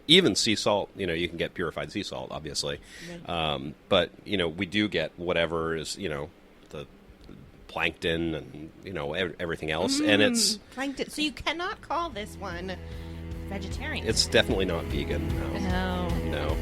even sea salt, you can get purified sea salt, obviously. But, we do get whatever is, the plankton and, everything else. And it's plankton. So you cannot call this one vegetarian. It's definitely not vegan. No.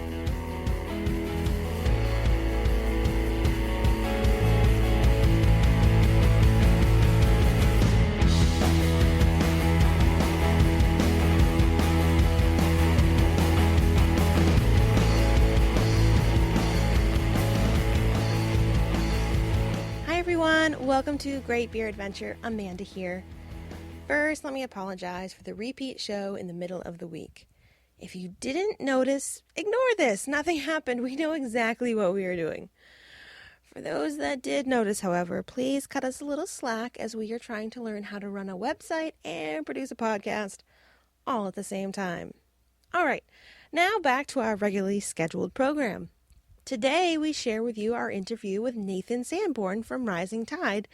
Welcome to Great Beer Adventure. Amanda here. First, let me apologize for the repeat show in the middle of the week. If you didn't notice, ignore this. Nothing happened. We know exactly what we are doing. For those that did notice, however, please cut us a little slack as we are trying to learn how to run a website and produce a podcast all at the same time. All right, now back to our regularly scheduled program. Today, we share with you our interview with Nathan Sanborn from Rising Tide,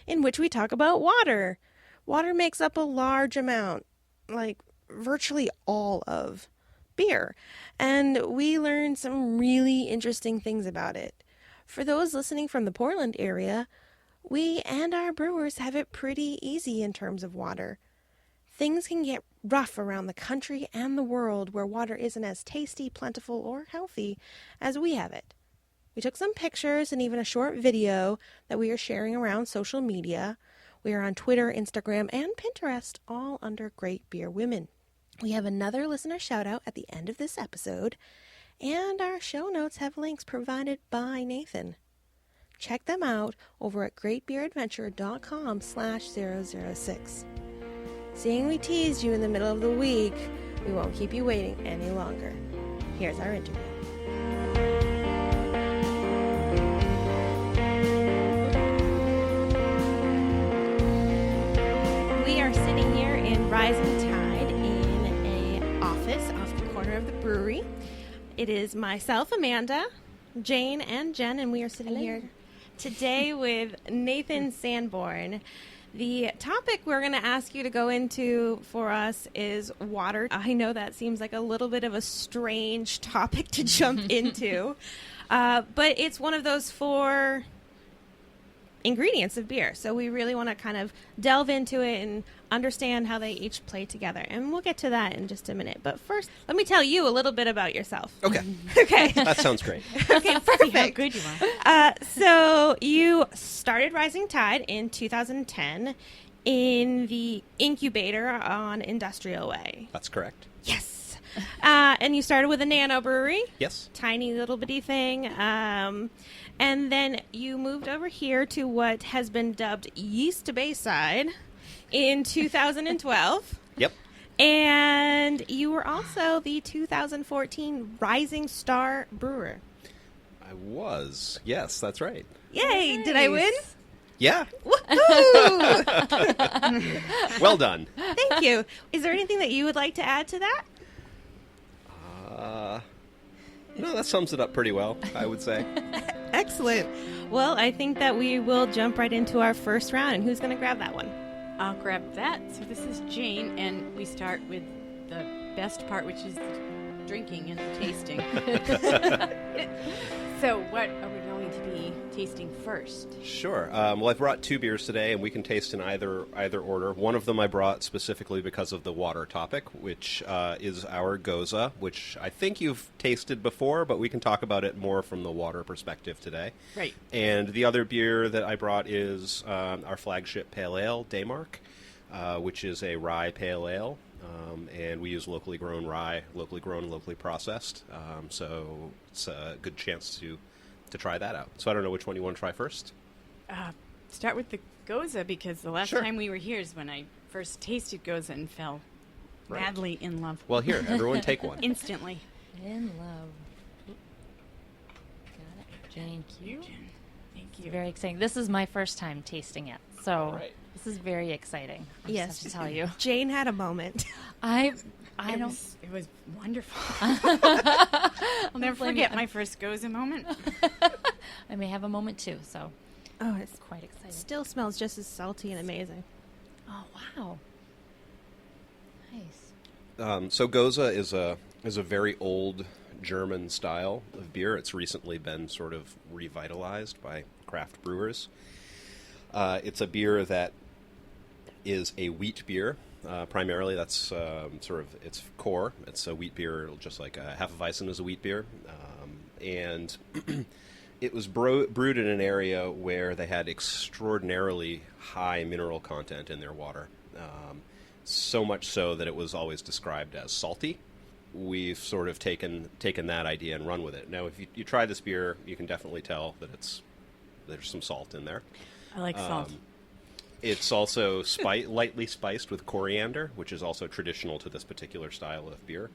in which we talk about water. Water makes up a large amount, like virtually all of beer, and we learned some really interesting things about it. For those listening from the Portland area, we and our brewers have it pretty easy in terms of water. Things can get rough around the country and the world where water isn't as tasty, plentiful, or healthy as we have it. We took some pictures and even a short video that we are sharing around social media. We are on Twitter, Instagram, and Pinterest, all under Great Beer Women. We have another listener shout out at the end of this episode, and our show notes have links provided by Nathan. Check them out over at greatbeeradventure.com/006. Seeing we teased you in the middle of the week, we won't keep you waiting any longer. Here's our interview. We are sitting here in Rising Tide in an office off the corner of the brewery. It is myself, Amanda, Jane, and Jen, and we are sitting here today with Nathan Sanborn. The topic we're going to ask you to go into for us is water. I know that seems like a little bit of a strange topic to jump into, but it's one of those 4 ingredients of beer. So we really want to kind of delve into it and understand how they each play together. And we'll get to that in just a minute. But first, let me tell you a little bit about yourself. Okay. Okay. That sounds great. Okay, perfect. How good you are. So you started Rising Tide in 2010 in the incubator on Industrial Way. That's correct. Yes. And you started with a nano brewery. Yes. Tiny little bitty thing. And then you moved over here to what has been dubbed Yeast Bayside in 2012. Yep. And you were also the 2014 Rising Star Brewer. I was. Yes, that's right. Yay! Nice. Did I win? Yeah. Woohoo! Well done. Thank you. Is there anything that you would like to add to that? No, that sums it up pretty well, I would say. Excellent. Well, I think that we will jump right into our first round. And who's going to grab that one? I'll grab that. So this is Jane, and we start with the best part, which is drinking and tasting. So what are we going to be tasting first? Sure. Well, I brought 2 beers today, and we can taste in either order. One of them I brought specifically because of the water topic, which is our Goza, which I think you've tasted before, but we can talk about it more from the water perspective today. Right. And the other beer that I brought is our flagship pale ale, Daymark, which is a rye pale ale. And we use locally grown rye, locally grown and locally processed. So it's a good chance to try that out. So I don't know which one you want to try first. Start with the Goza, because the last Sure. time we were here is when I first tasted Goza and fell Right. madly in love. Well, here, everyone take one. Instantly. In love. Got it. Thank you. Thank It's you. very exciting. This is my first time tasting it, so All right. this is very exciting. I just Yes. have to tell you. Jane had a moment. I It don't. was wonderful. I'll never blame forget you. my first Goza moment. I may have a moment too, so Oh, it's quite excited. still smells just as salty and amazing. Oh wow. Nice. So Goza is a very old German style of beer. It's recently been sort of revitalized by craft brewers. It's a beer that is a wheat beer. Primarily, that's sort of its core. It's a wheat beer, just like Hefeweizen is a wheat beer. And it was brewed in an area where they had extraordinarily high mineral content in their water. So much so that it was always described as salty. We've sort of taken that idea and run with it. Now, if you try this beer, you can definitely tell that there's some salt in there. I like salt. It's also lightly spiced with coriander, which is also traditional to this particular style of beer.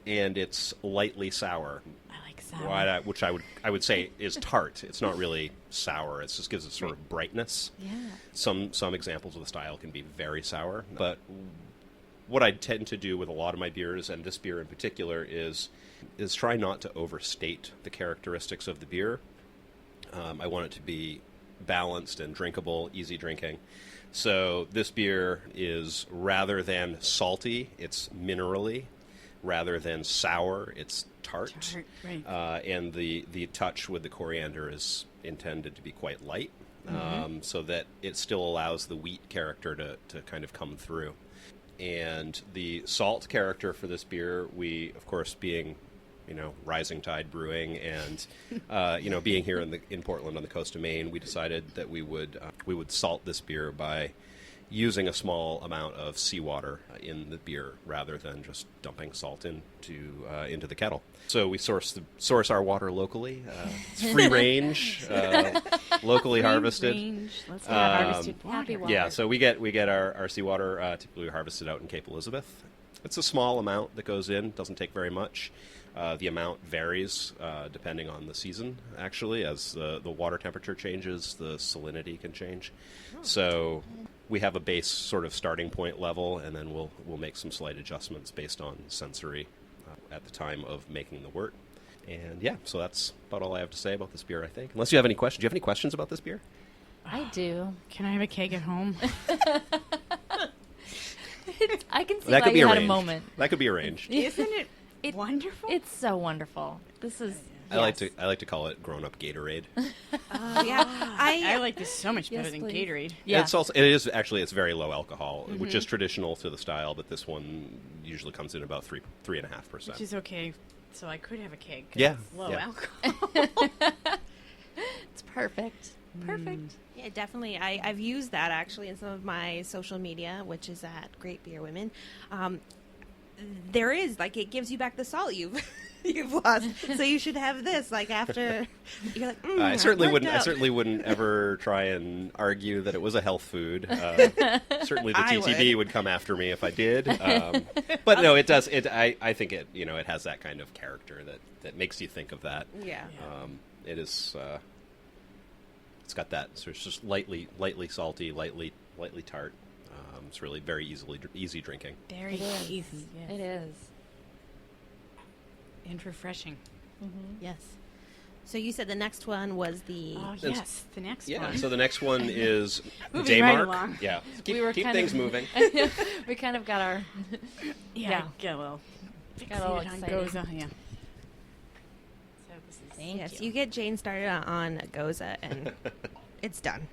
And it's lightly sour. I like sour. Which I would say is tart. It's not really sour. It just gives it sort of brightness. Yeah. Some examples of the style can be very sour. But what I tend to do with a lot of my beers, and this beer in particular, is try not to overstate the characteristics of the beer. I want it to be balanced and drinkable, easy drinking. So this beer is, rather than salty, it's minerally. Rather than sour, it's tart. Right. And the touch with the coriander is intended to be quite light, so that it still allows the wheat character to kind of come through. And the salt character for this beer, we, of course, being Rising Tide Brewing, and being here in Portland on the coast of Maine, we decided that we would salt this beer by using a small amount of seawater in the beer rather than just dumping salt into the kettle. So we source our water locally. It's free range, locally harvested. Let's get harvested Happy water. water. Yeah, so we get our seawater typically harvested out in Cape Elizabeth. It's a small amount that goes in. Doesn't take very much. The amount varies depending on the season, actually. As the water temperature changes, the salinity can change. So we have a base sort of starting point level, and then we'll make some slight adjustments based on sensory at the time of making the wort. And yeah, so that's about all I have to say about this beer, I think. Unless you have any questions. Do you have any questions about this beer? I do. Can I have a keg at home? I can see That why could be you had a arranged. moment. That could be arranged. Isn't it wonderful? It's so wonderful. This is. I like to call it grown-up Gatorade. Yeah, I like this so much better Yes, than please. Gatorade. Yeah. It's very low alcohol, which is traditional to the style, but this one usually comes in about 3.5%. Which is okay. So I could have a keg. 'cause Yeah, It's low yeah. alcohol. It's perfect. Perfect. Yeah, definitely. I've used that actually in some of my social media, which is at Great Beer Women. There is it gives you back the salt you've lost. So you should have this after you're like. I certainly I'm wouldn't. worked I out." certainly wouldn't ever try and argue that it was a health food. Certainly, the I TTB would come after me if I did. But no, it does. I think it. It has that kind of character that makes you think of that. Yeah. It is. It's got that. So it's just lightly salty, lightly tart. It's really very easy drinking. Very It is. easy. Yes. It is. And refreshing. Yes. So you said the next one was the. Oh, That's- yes. The next Yeah. one. So the next one is Moving right Daymark. along. Yeah. Keep, We were keep kind things of- moving. We kind of got our. Yeah. Get a little Got a little fixated on excited. Goza. Yeah. So this is Thank Yes, you. you get Jane started on Goza, and it's done.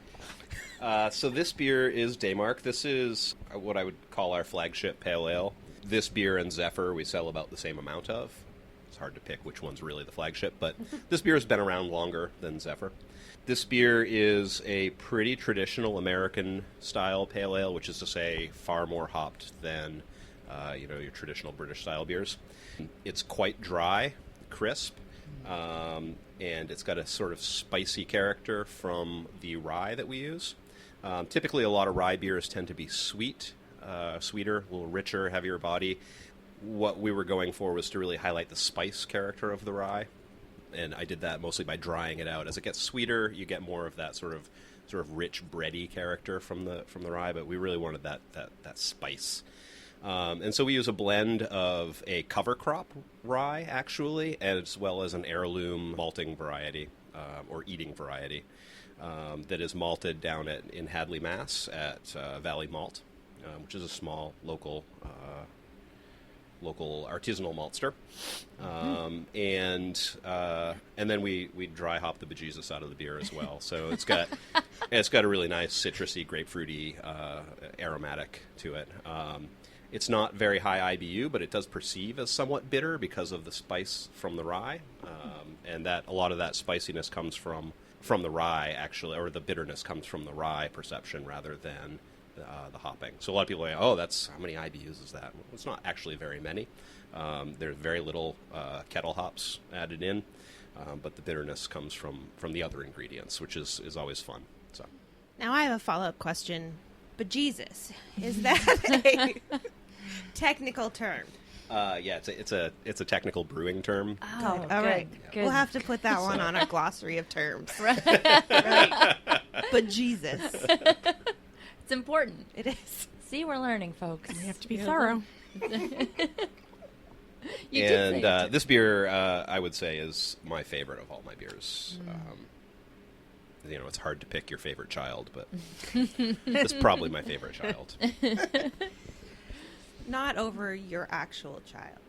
So this beer is Daymark. This is what I would call our flagship pale ale. This beer and Zephyr we sell about the same amount of. It's hard to pick which one's really the flagship, but this beer has been around longer than Zephyr. This beer is a pretty traditional American style pale ale, which is to say far more hopped than your traditional British style beers. It's quite dry, crisp, and it's got a sort of spicy character from the rye that we use. Typically, a lot of rye beers tend to be sweeter, a little richer, heavier body. What we were going for was to really highlight the spice character of the rye, and I did that mostly by drying it out. As it gets sweeter, you get more of that sort of rich, bready character from the rye. But we really wanted that spice, and so we use a blend of a cover crop rye, actually, as well as an heirloom malting variety or eating variety. That is malted down in Hadley, Mass. At Valley Malt, which is a small local local artisanal maltster, and then we dry hop the bejesus out of the beer as well. So it's got a really nice citrusy, grapefruity, aromatic to it. It's not very high IBU, but it does perceive as somewhat bitter because of the spice from the rye, and that a lot of that spiciness comes from the rye, actually, or the bitterness comes from the rye perception rather than the hopping. So a lot of people are like, oh, that's how many IBUs is that? Well, it's not actually very many. There's very little kettle hops added in, but the bitterness comes from the other ingredients, which is always fun. So Now I have a follow-up question. Bejesus, is that a technical term? Yeah, it's a technical brewing term. Oh, All right. good. We'll have to put that one on our glossary of terms. Right. Bejesus. It's important. It is. See, we're learning, folks. We have to be thorough. You did say it. This beer, I would say, is my favorite of all my beers. It's hard to pick your favorite child, but it's probably my favorite child. Not over your actual child.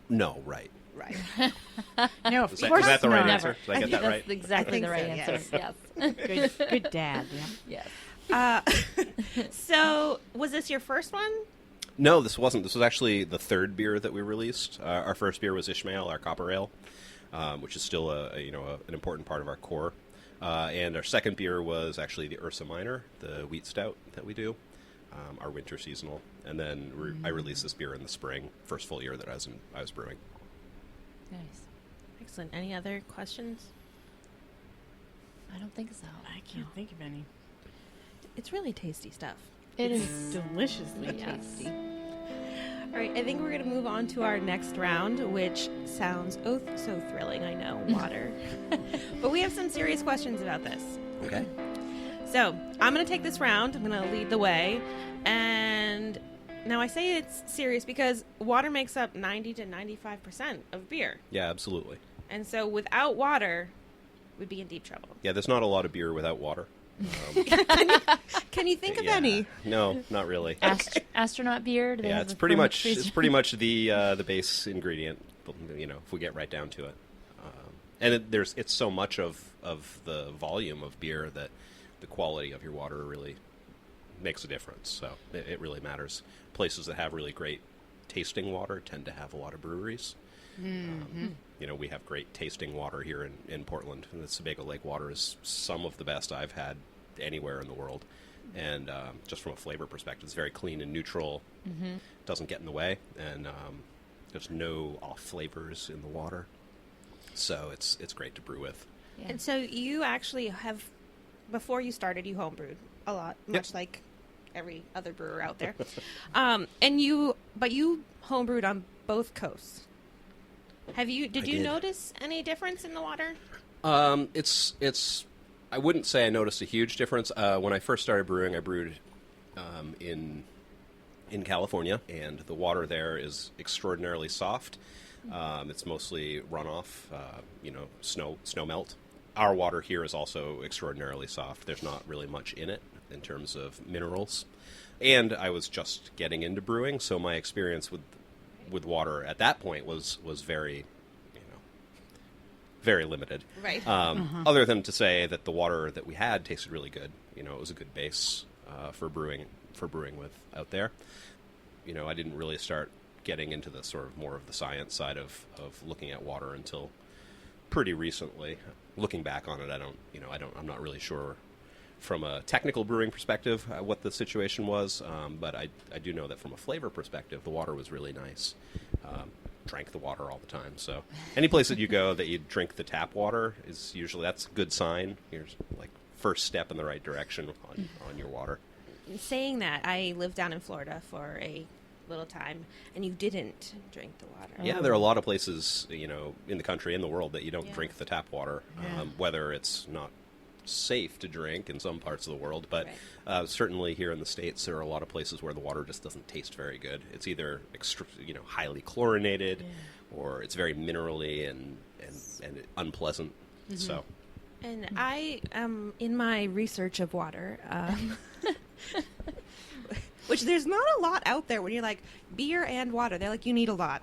No, right. Right. No, of Is course that the right not. answer? Did I get that right? That's exactly I the right think so, answer. Yes. Good dad. Yeah. Yes. So, was this your first one? No, this wasn't. This was actually the third beer that we released. Our first beer was Ishmael, our copper ale, which is still an important part of our core. And our second beer was actually the Ursa Minor, the wheat stout that we do, our winter seasonal. And then I released this beer in the spring, first full year that I was brewing. Nice. Excellent. Any other questions? I don't think so. I can't think of any. It's really tasty stuff. It It's is. deliciously Yes. tasty. All right, I think we're going to move on to our next round, which sounds so thrilling, I know, water. But we have some serious questions about this. Okay. So, I'm going to take this round. I'm going to lead the way. And now I say it's serious because water makes up 90 to 95% of beer. Yeah, absolutely. And so without water, we'd be in deep trouble. Yeah, there's not a lot of beer without water. Can you think of Yeah. any? No, not really. Astronaut beer. Do they Yeah, have it's a pretty thermal much the base ingredient. If we get right down to it, and it's so much of the volume of beer that the quality of your water really makes a difference. So it really matters. Places that have really great tasting water tend to have a lot of breweries. We have great tasting water here in Portland. And the Sebago Lake water is some of the best I've had anywhere in the world. And just from a flavor perspective, it's very clean and neutral. Doesn't get in the way, and there's no off flavors in the water. So it's great to brew with. Yeah. And so you actually have, before you started, you homebrewed a lot, much like every other brewer out there. But you homebrewed on both coasts. Did you did. notice any difference in the water? It's. I wouldn't say I noticed a huge difference. When I first started brewing, I brewed in California, and the water there is extraordinarily soft. It's mostly runoff, snow melt. Our water here is also extraordinarily soft. There's not really much in it in terms of minerals. And I was just getting into brewing, so my experience with water at that point was very, very limited. Right. Other than to say that the water that we had tasted really good. It was a good base for brewing with out there. I didn't really start getting into the sort of more of the science side of looking at water until pretty recently. Looking back on it, I'm not really sure from a technical brewing perspective what the situation was, but I do know that from a flavor perspective, the water was really nice. Drank the water all the time. So any place that you go that you drink the tap water is usually, that's a good sign. Here's like first step in the right direction on your water. Saying that, I lived down in Florida for a little time, and you didn't drink the water. Yeah, there are a lot of places, in the country, in the world, that you don't Yeah. drink the tap water, whether it's not safe to drink in some parts of the world, but certainly here in the States, there are a lot of places where the water just doesn't taste very good. It's either highly chlorinated, or it's very minerally and unpleasant. So, And I, in my research of water, which there's not a lot out there when you're like beer and water. They're like, you need a lot.